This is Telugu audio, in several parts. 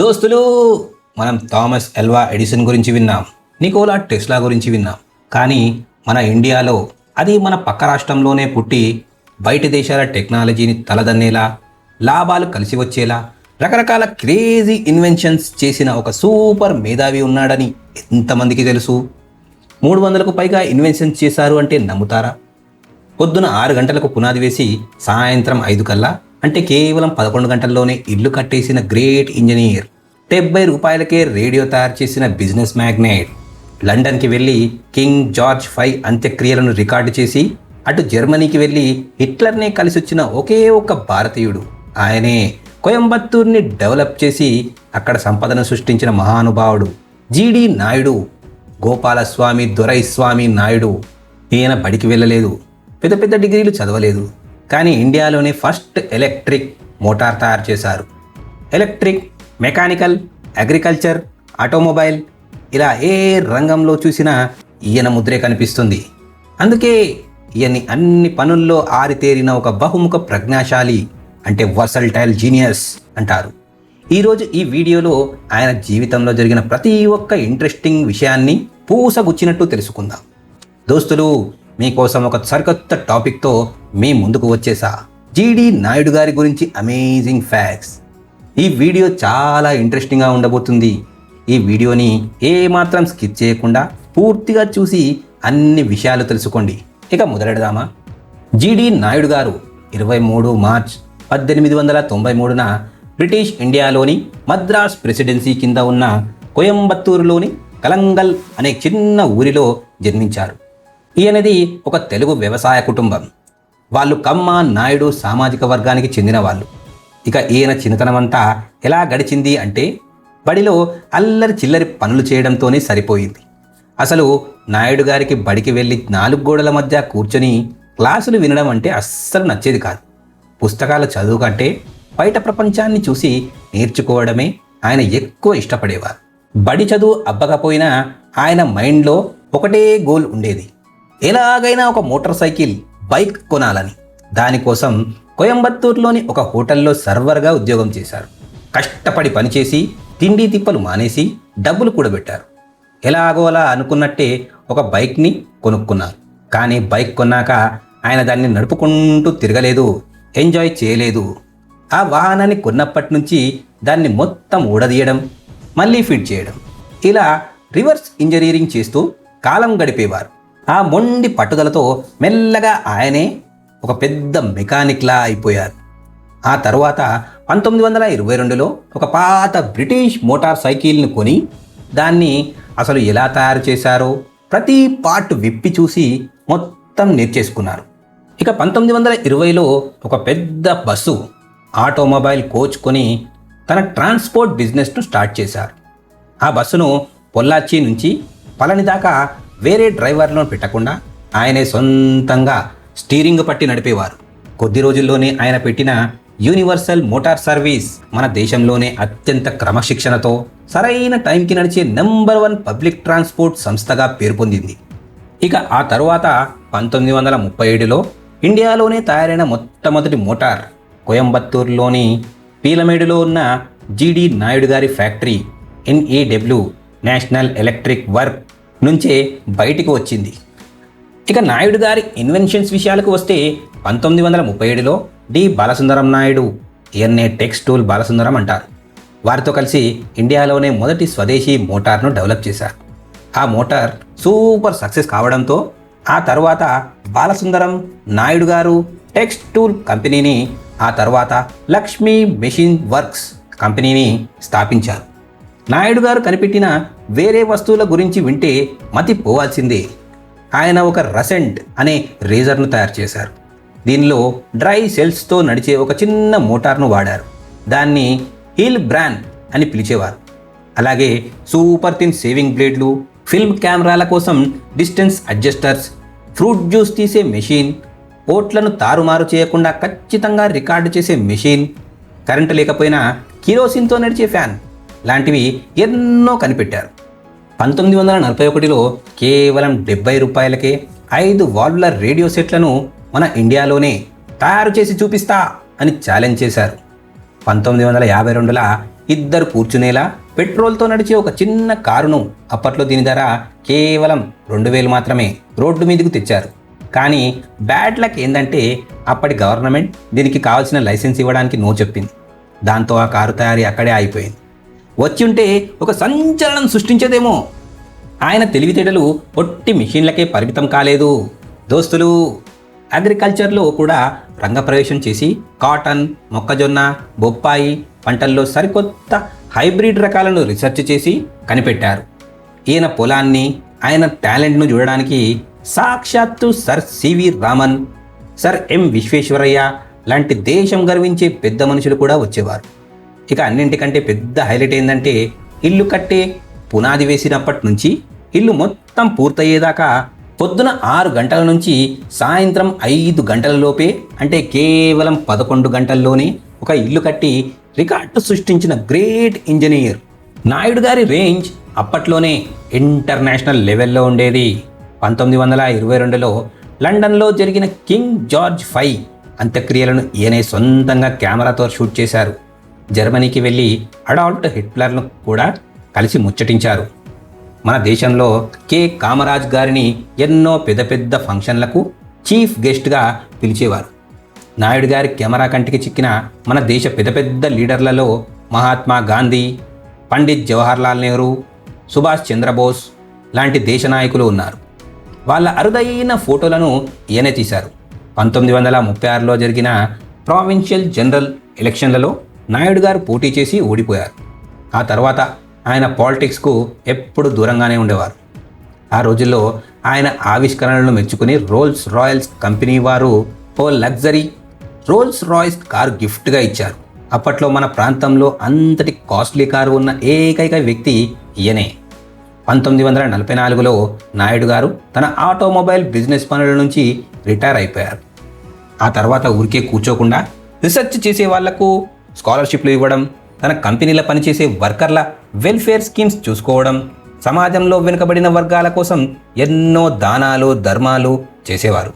దోస్తులు, మనం థామస్ ఆల్వా ఎడిసన్ గురించి విన్నాం, నికోలా టెస్లా గురించి విన్నాం. కానీ మన ఇండియాలో, అది మన పక్క రాష్ట్రంలోనే పుట్టి బయట దేశాల టెక్నాలజీని తలదన్నేలా, లాభాలు కలిసి వచ్చేలా రకరకాల క్రేజీ ఇన్వెన్షన్స్ చేసిన ఒక సూపర్ మేధావి ఉన్నాడని ఎంతమందికి తెలుసు? 300కు పైగా ఇన్వెన్షన్స్ చేశారు అంటే నమ్ముతారా? పొద్దున 6 గంటలకు పునాది వేసి సాయంత్రం 5 కల్లా, అంటే కేవలం 11 గంటల్లోనే ఇల్లు కట్టేసిన గ్రేట్ ఇంజనీర్, 70 రూపాయలకే రేడియో తయారు చేసిన బిజినెస్ మ్యాగ్నెట్, లండన్కి వెళ్ళి కింగ్ జార్జ్ 5 అంత్యక్రియలను రికార్డు చేసి అటు జర్మనీకి వెళ్ళి హిట్లర్నే కలిసి వచ్చిన ఒకే ఒక్క భారతీయుడు, ఆయనే కోయంబత్తూర్ని డెవలప్ చేసి అక్కడ సంపదను సృష్టించిన మహానుభావుడు జీడి నాయుడు, గోపాలస్వామి దొరైస్వామి నాయుడు. ఈయన బడికి వెళ్ళలేదు, పెద్ద పెద్ద డిగ్రీలు చదవలేదు, కానీ ఇండియాలోనే ఫస్ట్ ఎలక్ట్రిక్ మోటార్ తయారు చేశారు. ఎలక్ట్రిక్, మెకానికల్, అగ్రికల్చర్, ఆటోమొబైల్, ఇలా ఏ రంగంలో చూసినా ఈయన ముద్రే కనిపిస్తుంది. అందుకే ఈయన్ని అన్ని పనుల్లో ఆరితేరిన ఒక బహుముఖ ప్రజ్ఞాశాలి, అంటే వర్సటైల్ జీనియస్ అంటారు. ఈరోజు ఈ వీడియోలో ఆయన జీవితంలో జరిగిన ప్రతి ఒక్క ఇంట్రెస్టింగ్ విషయాన్ని పూసగుచ్చినట్టు తెలుసుకుందాం. దోస్తులు, మీకోసం ఒక సరికొత్త టాపిక్తో మీ ముందుకు వచ్చేసా. జీడి నాయుడు గారి గురించి అమేజింగ్ ఫ్యాక్ట్స్. ఈ వీడియో చాలా ఇంట్రెస్టింగ్గా ఉండబోతుంది. ఈ వీడియోని ఏమాత్రం స్కిప్ చేయకుండా పూర్తిగా చూసి అన్ని విషయాలు తెలుసుకోండి. ఇక మొదలెడదామా? జీడి నాయుడు గారు 23 మార్చ్ 1893న బ్రిటిష్ ఇండియాలోని మద్రాస్ ప్రెసిడెన్సీ కింద ఉన్న కోయంబత్తూరులోని కలంగల్ అనే చిన్న ఊరిలో జన్మించారు. ఈయనది ఒక తెలుగు వ్యవసాయ కుటుంబం. వాళ్ళు కమ్మ, నాయుడు సామాజిక వర్గానికి చెందిన వాళ్ళు. ఇక ఈయన చిన్నతనమంతా ఎలా గడిచింది అంటే, బడిలో అల్లరి చిల్లరి పనులు చేయడంతోనే సరిపోయింది. అసలు నాయుడు గారికి బడికి వెళ్ళి 4 గోడల మధ్య కూర్చొని క్లాసులు వినడం అంటే అస్సలు నచ్చేది కాదు. పుస్తకాల చదువు కంటే బయట ప్రపంచాన్ని చూసి నేర్చుకోవడమే ఆయన ఎక్కువ ఇష్టపడేవారు. బడి చదువు అబ్బకపోయినా ఆయన మైండ్లో ఒకటే గోల్ ఉండేది, ఎలాగైనా ఒక మోటార్ సైకిల్, బైక్ కొనాలని. దానికోసం కోయంబత్తూరులోని ఒక హోటల్లో సర్వర్గా ఉద్యోగం చేశారు. కష్టపడి పనిచేసి తిండి తిప్పలు మానేసి డబ్బులు కూడబెట్టారు. ఎలాగో అలా అనుకున్నట్టే ఒక బైక్ని కొనుక్కున్నారు. కానీ బైక్ కొన్నాక ఆయన దాన్ని నడుపుకుంటూ తిరగలేదు, ఎంజాయ్ చేయలేదు. ఆ వాహనాన్ని కొన్నప్పటి నుంచి దాన్ని మొత్తం ఊడదీయడం, మళ్ళీ ఫిట్ చేయడం, ఇలా రివర్స్ ఇంజనీరింగ్ చేస్తూ కాలం గడిపేవారు. ఆ మొండి పట్టుదలతో మెల్లగా ఆయనే ఒక పెద్ద మెకానిక్లా అయిపోయారు. ఆ తర్వాత 1922లో ఒక పాత బ్రిటిష్ మోటార్ సైకిల్ని కొని దాన్ని అసలు ఎలా తయారు చేశారో ప్రతి పార్ట్ విప్పి చూసి మొత్తం నేర్చేసుకున్నారు. ఇక 1920లో ఒక పెద్ద బస్సు, ఆటోమొబైల్ కోచ్ కొని తన ట్రాన్స్పోర్ట్ బిజినెస్ను స్టార్ట్ చేశారు. ఆ బస్సును పొల్లాచి నుంచి పళని దాకా వేరే డ్రైవర్లను పెట్టకుండా ఆయనే సొంతంగా స్టీరింగ్ పట్టి నడిపేవారు. కొద్ది రోజుల్లోనే ఆయన పెట్టిన యూనివర్సల్ మోటార్ సర్వీస్ మన దేశంలోనే అత్యంత క్రమశిక్షణతో సరైన టైంకి నడిచే నంబర్ 1 పబ్లిక్ ట్రాన్స్పోర్ట్ సంస్థగా పేరు పొందింది. ఇక ఆ తరువాత 1937లో ఇండియాలోనే తయారైన మొట్టమొదటి మోటార్ కోయంబత్తూరులోని పీలమేడులో ఉన్న జీడి నాయుడు గారి factory NEW, national electric work నుంచే బయటికి వచ్చింది. ఇక నాయుడు గారి ఇన్వెన్షన్స్ విషయాలకు వస్తే 1937లో డి బాలసుందరం నాయుడు, ఈయన్నే టెక్స్ టూల్ బాలసుందరం అంటారు, వారితో కలిసి ఇండియాలోనే మొదటి స్వదేశీ మోటార్ను డెవలప్ చేశారు. ఆ మోటార్ సూపర్ సక్సెస్ కావడంతో ఆ తర్వాత బాలసుందరం నాయుడు గారు టెక్స్ టూల్ కంపెనీని, ఆ తర్వాత లక్ష్మీ మెషిన్ వర్క్స్ కంపెనీని స్థాపించారు. నాయుడు గారు కనిపెట్టిన వేరే వస్తువుల గురించి వింటే మతి పోవాల్సిందే. ఆయన ఒక రసెంట్ అనే రేజర్ను తయారు చేశారు. దీనిలో డ్రై సెల్స్తో నడిచే ఒక చిన్న మోటార్ను వాడారు. దాన్ని హీల్ బ్రాండ్ అని పిలిచేవారు. అలాగే సూపర్ థిన్ సేవింగ్ బ్లేడ్లు, ఫిల్మ్ కెమెరాల కోసం డిస్టెన్స్ అడ్జస్టర్స్, ఫ్రూట్ జ్యూస్ తీసే మెషిన్, ఓట్లను తారుమారు చేయకుండా ఖచ్చితంగా రికార్డు చేసే మెషిన్, కరెంటు లేకపోయినా కిరోసిన్తో నడిచే ఫ్యాన్ లాంటివి ఎన్నో కనిపెట్టారు. 1941లో కేవలం 70 రూపాయలకే 5 వాల్వుల రేడియో సెట్లను మన ఇండియాలోనే తయారు చేసి చూపిస్తా అని ఛాలెంజ్ చేశారు. 1952ల ఇద్దరు కూర్చునేలా పెట్రోల్తో నడిచే ఒక చిన్న కారును, అప్పట్లో దీని ధర కేవలం 2000 మాత్రమే, రోడ్డు మీదకు తెచ్చారు. కానీ బ్యాడ్ లక్ ఏంటంటే అప్పటి గవర్నమెంట్ దీనికి కావాల్సిన లైసెన్స్ ఇవ్వడానికి నో చెప్పింది. దాంతో ఆ కారు తయారీ అక్కడే ఆగిపోయింది. వచ్చి ఉంటే ఒక సంచలనం సృష్టించేదేమో. ఆయన తెలివితేటలు ఒట్టి మిషన్లకే పరిమితం కాలేదు దోస్తులు. అగ్రికల్చర్లో కూడా రంగప్రవేశం చేసి కాటన్, మొక్కజొన్న, బొప్పాయి పంటల్లో సరికొత్త హైబ్రిడ్ రకాలను రీసెర్చ్ చేసి కనిపెట్టారు. ఈయన పొలాన్ని, ఆయన టాలెంట్ను చూడడానికి సాక్షాత్తు సర్ సివి రామన్, సర్ ఎం విశ్వేశ్వరయ్య లాంటి దేశం గర్వించే పెద్ద మనుషులు కూడా వచ్చేవారు. ఇక అన్నింటికంటే పెద్ద హైలైట్ ఏంటంటే ఇల్లు కట్టే పునాది వేసినప్పటి నుంచి ఇల్లు మొత్తం పూర్తయ్యేదాకా పొద్దున 6 గంటల నుంచి సాయంత్రం 5 గంటల లోపే, అంటే కేవలం 11 గంటల్లోనే ఒక ఇల్లు కట్టి రికార్డు సృష్టించిన గ్రేట్ ఇంజనీర్. నాయుడు గారి రేంజ్ అప్పట్లోనే ఇంటర్నేషనల్ లెవెల్లో ఉండేది. 1922లో లండన్లో జరిగిన కింగ్ జార్జ్ 5 అంత్యక్రియలను ఈయనే సొంతంగా కెమెరాతో షూట్ చేశారు. జర్మనీకి వెళ్ళి అడాల్ట్ హిట్లర్ను కూడా కలిసి ముచ్చటించారు. మన దేశంలో కె కామరాజ్ గారిని ఎన్నో పెద్ద పెద్ద ఫంక్షన్లకు చీఫ్ గెస్ట్గా పిలిచేవారు. నాయుడు గారి కెమెరా కంటికి చిక్కిన మన దేశ పెద్ద పెద్ద లీడర్లలో మహాత్మా గాంధీ, పండిత్ జవహర్లాల్ నెహ్రూ, సుభాష్ చంద్రబోస్ లాంటి దేశ నాయకులు ఉన్నారు. వాళ్ళ అరుదైన ఫోటోలను ఈయనే తీశారు. 1936లో జరిగిన ప్రావిన్షియల్ జనరల్ ఎలక్షన్లలో నాయుడు గారు పోటీ చేసి ఓడిపోయారు. ఆ తర్వాత ఆయన పాలిటిక్స్కు ఎప్పుడు దూరంగానే ఉండేవారు. ఆ రోజుల్లో ఆయన ఆవిష్కరణలను మెచ్చుకుని రోల్స్ రాయల్స్ కంపెనీ వారు ఓ లగ్జరీ రోల్స్ రాయ్స్ కారు గిఫ్ట్గా ఇచ్చారు. అప్పట్లో మన ప్రాంతంలో అంతటి కాస్ట్లీ కారు ఉన్న ఏకైక వ్యక్తి ఈయనే. 1944లో నాయుడు గారు తన ఆటోమొబైల్ బిజినెస్ పనుల నుంచి రిటైర్ అయిపోయారు. ఆ తర్వాత ఊరికే కూర్చోకుండా రీసెర్చ్ చేసే వాళ్లకు స్కాలర్షిప్లు ఇవ్వడం, తన కంపెనీలో పనిచేసే వర్కర్ల వెల్ఫేర్ స్కీమ్స్ చూసుకోవడం, సమాజంలో వెనుకబడిన వర్గాల కోసం ఎన్నో దానాలు ధర్మాలు చేసేవారు.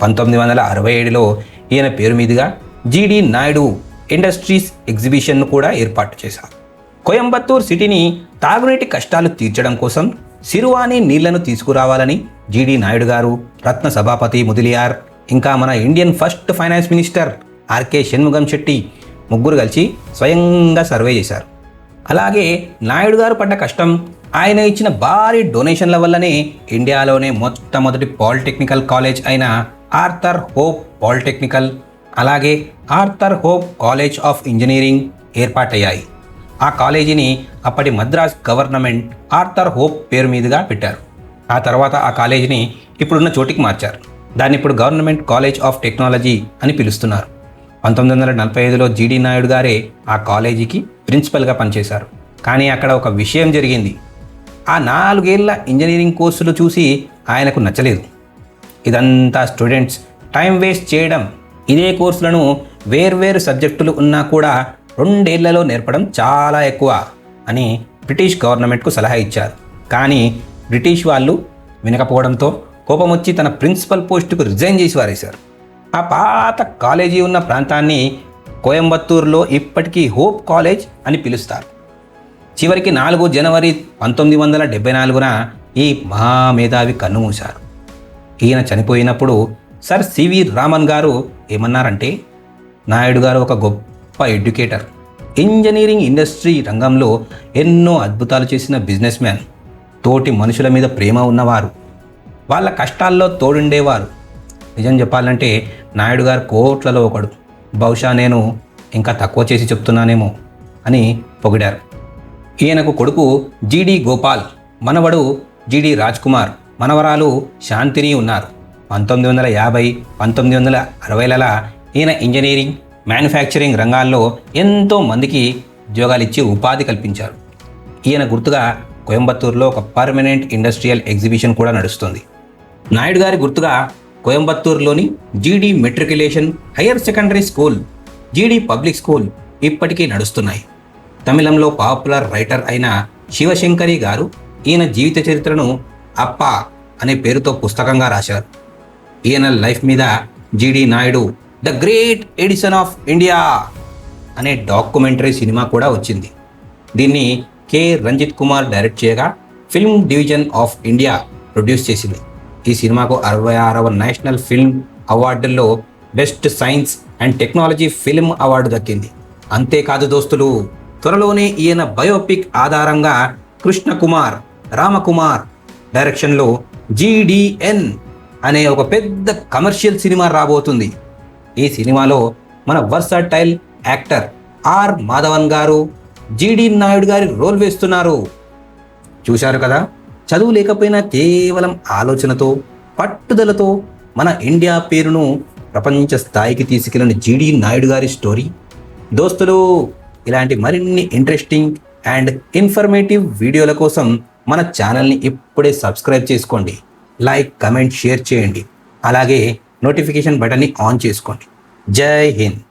1967లో ఈయన పేరు మీదుగా జిడి నాయుడు ఇండస్ట్రీస్ ఎగ్జిబిషన్ను కూడా ఏర్పాటు చేశారు. కోయంబత్తూర్ సిటీని తాగునీటి కష్టాలు తీర్చడం కోసం సిరువాని నీళ్లను తీసుకురావాలని జిడి నాయుడు గారు, రత్న సభాపతి ముదిలియార్, ఇంకా మన Indian first finance minister RK Shanmukham Chetty ముగ్గురు కలిసి స్వయంగా సర్వే చేశారు. అలాగే నాయుడు గారు పడ్డ కష్టం, ఆయన ఇచ్చిన భారీ డొనేషన్ల వల్లనే ఇండియాలోనే మొట్టమొదటి పాలిటెక్నికల్ కాలేజ్ అయిన ఆర్థర్ హోప్ పాలిటెక్నికల్, అలాగే Arthur Hope college of engineering ఏర్పాటయ్యాయి. ఆ కాలేజీని అప్పటి మద్రాస్ గవర్నమెంట్ ఆర్థర్ హోప్ పేరు మీదుగా పెట్టారు. ఆ తర్వాత ఆ కాలేజీని ఇప్పుడున్న చోటికి మార్చారు. దాన్ని ఇప్పుడు గవర్నమెంట్ కాలేజ్ ఆఫ్ టెక్నాలజీ అని పిలుస్తున్నారు. 1945లో జిడి నాయుడు గారే ఆ కాలేజీకి ప్రిన్సిపల్గా పనిచేశారు. కానీ అక్కడ ఒక విషయం జరిగింది. ఆ 4 ఏళ్ల ఇంజనీరింగ్ కోర్సులు చూసి ఆయనకు నచ్చలేదు. ఇదంతా స్టూడెంట్స్ టైం వేస్ట్ చేయడం, ఇదే కోర్సులను వేర్వేరు సబ్జెక్టులు ఉన్నా కూడా 2 ఏళ్లలో నేర్పడం చాలా ఎక్కువ అని బ్రిటిష్ గవర్నమెంట్కు సలహా ఇచ్చారు. కానీ బ్రిటిష్ వాళ్ళు వినకపోవడంతో కోపం వచ్చి తన ప్రిన్సిపల్ పోస్టుకు రిజైన్ చేసి వారేశారు. ఆ పాత కాలేజీ ఉన్న ప్రాంతాన్ని కోయంబత్తూరులో ఇప్పటికీ హోప్ కాలేజ్ అని పిలుస్తారు. చివరికి 4 జనవరి 1974న ఈ మహామేధావి కన్నుమూశారు. ఈయన చనిపోయినప్పుడు సర్ సివి రామన్ గారు ఏమన్నారంటే, నాయుడు గారు ఒక గొప్ప ఎడ్యుకేటర్, ఇంజనీరింగ్ ఇండస్ట్రీ రంగంలో ఎన్నో అద్భుతాలు చేసిన బిజినెస్ మ్యాన్, తోటి మనుషుల మీద ప్రేమ ఉన్నవారు, వాళ్ళ కష్టాల్లో తోడుండేవారు. నిజం చెప్పాలంటే నాయుడు గారు కోట్లలో ఒకడు. బహుశా నేను ఇంకా తక్కువ చేసి చెప్తున్నానేమో అని పొగిడారు. ఈయనకు కొడుకు జిడి గోపాల్, మనవడు జిడి రాజ్ కుమార్, మనవరాలు శాంతిని ఉన్నారు. 1950, 1960ల ఈయన ఇంజనీరింగ్, మ్యానుఫ్యాక్చరింగ్ రంగాల్లో ఎంతో మందికి ఉద్యోగాలు ఇచ్చి ఉపాధి కల్పించారు. ఈయన గుర్తుగా కోయంబత్తూరులో ఒక పర్మనెంట్ ఇండస్ట్రియల్ ఎగ్జిబిషన్ కూడా నడుస్తుంది. నాయుడు గారి గుర్తుగా కోయంబత్తూరులోని GD matriculation higher secondary school, GD public school ఇప్పటికీ నడుస్తున్నాయి. తమిళంలో పాపులర్ రైటర్ అయిన శివశంకరి గారు ఈయన జీవిత చరిత్రను అప్ప అనే పేరుతో పుస్తకంగా రాశారు. ఈయన లైఫ్ మీద GD Naidu the great Edison of India అనే డాక్యుమెంటరీ సినిమా కూడా వచ్చింది. దీన్ని కె రంజిత్ కుమార్ డైరెక్ట్ చేయగా film division of India produce చేసింది. ఈ సినిమాకు 66వ నేషనల్ ఫిల్మ్ అవార్డుల్లో best science and technology film award దక్కింది. అంతేకాదు దోస్తులు, త్వరలోనే ఈయన బయోపిక్ ఆధారంగా కృష్ణకుమార్ రామకుమార్ డైరెక్షన్లో GDN అనే ఒక పెద్ద కమర్షియల్ సినిమా రాబోతుంది. ఈ సినిమాలో మన వర్సటైల్ యాక్టర్ ఆర్ మాధవన్ గారు GD నాయుడు గారి రోల్ వేస్తున్నారు. చూశారు కదా, చదువు లేకపోయినా కేవలం ఆలోచనతో పట్టుదలతో మన ఇండియా పేరును ప్రపంచ స్థాయికి తీసుకెళ్లిన GD నాయుడు గారి స్టోరీ. దోస్తులు, ఇలాంటి మరిన్ని ఇంట్రెస్టింగ్ అండ్ ఇన్ఫర్మేటివ్ వీడియోల కోసం మన ఛానల్ని ఇప్పుడే సబ్స్క్రైబ్ చేసుకోండి. లైక్, కమెంట్, షేర్ చేయండి. అలాగే నోటిఫికేషన్ బటన్ని ఆన్ చేసుకోండి. జై హింద్.